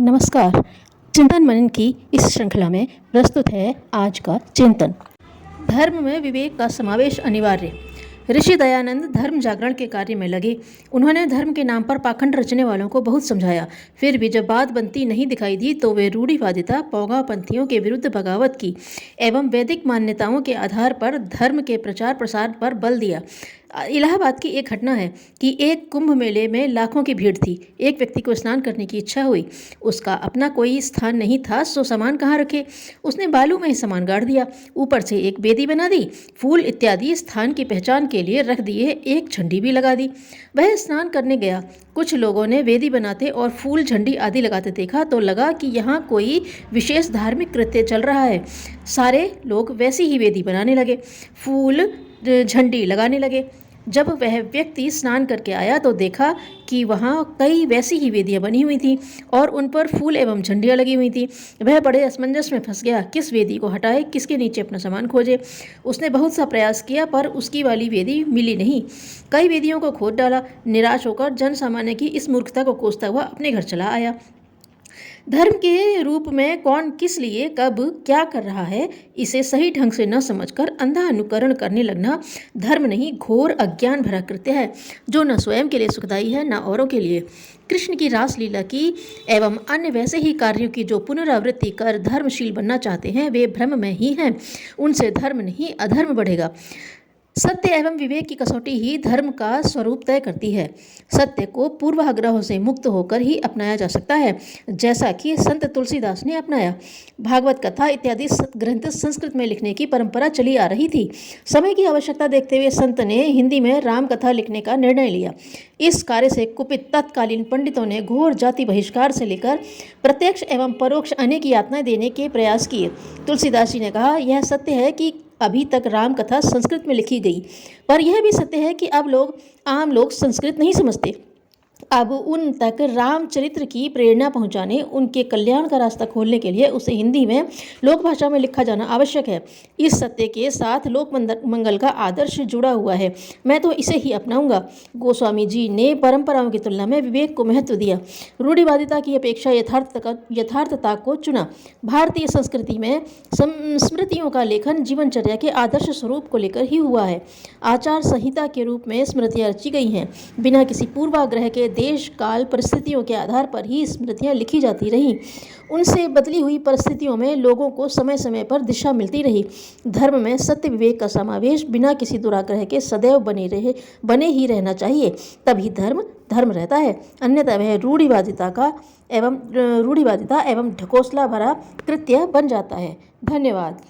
नमस्कार। चिंतन मनन की इस श्रृंखला में प्रस्तुत है आज का चिंतन। धर्म में विवेक का समावेश अनिवार्य। ऋषि दयानंद धर्म जागरण के कार्य में लगे। उन्होंने धर्म के नाम पर पाखंड रचने वालों को बहुत समझाया। फिर भी जब बात बनती नहीं दिखाई दी तो वे रूढ़िवादिता, पौगापंथियों के विरुद्ध बगावत की एवं वैदिक मान्यताओं के आधार पर धर्म के प्रचार प्रसार पर बल दिया। इलाहाबाद की एक घटना है कि एक कुंभ मेले में लाखों की भीड़ थी। एक व्यक्ति को स्नान करने की इच्छा हुई। उसका अपना कोई स्थान नहीं था, सो सामान कहाँ रखे। उसने बालू में ही सामान गाड़ दिया, ऊपर से एक बेदी बना दी, फूल इत्यादि स्थान की पहचान के लिए रख दिए, एक झंडी भी लगा दी। वह स्नान करने गया। कुछ लोगों ने वेदी बनाते और फूल झंडी आदि लगाते देखा तो लगा कि यहाँ कोई विशेष धार्मिक कृत्य चल रहा है। सारे लोग वैसी ही वेदी बनाने लगे, फूल झंडी लगाने लगे। जब वह व्यक्ति स्नान करके आया तो देखा कि वहाँ कई वैसी ही वेदियाँ बनी हुई थीं और उन पर फूल एवं झंडियाँ लगी हुई थीं। वह बड़े असमंजस में फंस गया, किस वेदी को हटाए, किसके नीचे अपना सामान खोजे। उसने बहुत सा प्रयास किया पर उसकी वाली वेदी मिली नहीं। कई वेदियों को खोद डाला। निराश होकर जन सामान्य की इस मूर्खता को कोसता हुआ अपने घर चला आया। धर्म के रूप में कौन किस लिए कब क्या कर रहा है, इसे सही ढंग से न समझकर अंधा अनुकरण करने लगना धर्म नहीं, घोर अज्ञान भरा कृत्य है, जो न स्वयं के लिए सुखदायी है न औरों के लिए। कृष्ण की रासलीला की एवं अन्य वैसे ही कार्यों की जो पुनरावृत्ति कर धर्मशील बनना चाहते हैं, वे भ्रम में ही हैं। उनसे धर्म नहीं अधर्म बढ़ेगा। सत्य एवं विवेक की कसौटी ही धर्म का स्वरूप तय करती है। सत्य को पूर्वाग्रहों से मुक्त होकर ही अपनाया जा सकता है, जैसा कि संत तुलसीदास ने अपनाया। भागवत कथा इत्यादि ग्रंथ संस्कृत में लिखने की परंपरा चली आ रही थी। समय की आवश्यकता देखते हुए संत ने हिंदी में राम कथा लिखने का निर्णय लिया। इस कार्य से कुपित तत्कालीन पंडितों ने घोर जाति बहिष्कार से लेकर प्रत्यक्ष एवं परोक्ष अनेक यातनाएं देने के प्रयास किए। तुलसीदास जी ने कहा, यह सत्य है कि अभी तक राम कथा संस्कृत में लिखी गई, पर यह भी सत्य है कि अब आम लोग संस्कृत नहीं समझते। अब उन तक रामचरित्र की प्रेरणा पहुंचाने, उनके कल्याण का रास्ता खोलने के लिए उसे हिंदी में लोक भाषा में लिखा जाना आवश्यक है। इस सत्य के साथ लोक मंगल का आदर्श जुड़ा हुआ है। मैं तो इसे ही अपनाऊंगा। गोस्वामी जी ने परंपराओं की तुलना में विवेक को महत्व दिया, रूढ़िवादिता की अपेक्षा यथार्थता को चुना। भारतीय संस्कृति में स्मृतियों का लेखन जीवनचर्या के आदर्श स्वरूप को लेकर ही हुआ है। आचार संहिता के रूप में स्मृतियाँ रची गई हैं। बिना किसी पूर्वाग्रह के देश काल परिस्थितियों के आधार पर ही स्मृतियाँ लिखी जाती रहीं। उनसे बदली हुई परिस्थितियों में लोगों को समय समय पर दिशा मिलती रही। धर्म में सत्य विवेक का समावेश बिना किसी दुराग्रह के सदैव बने ही रहना चाहिए, तभी धर्म रहता है। अन्यथा वह रूढ़िवादिता एवं ढकोसला भरा कृत्य बन जाता है। धन्यवाद।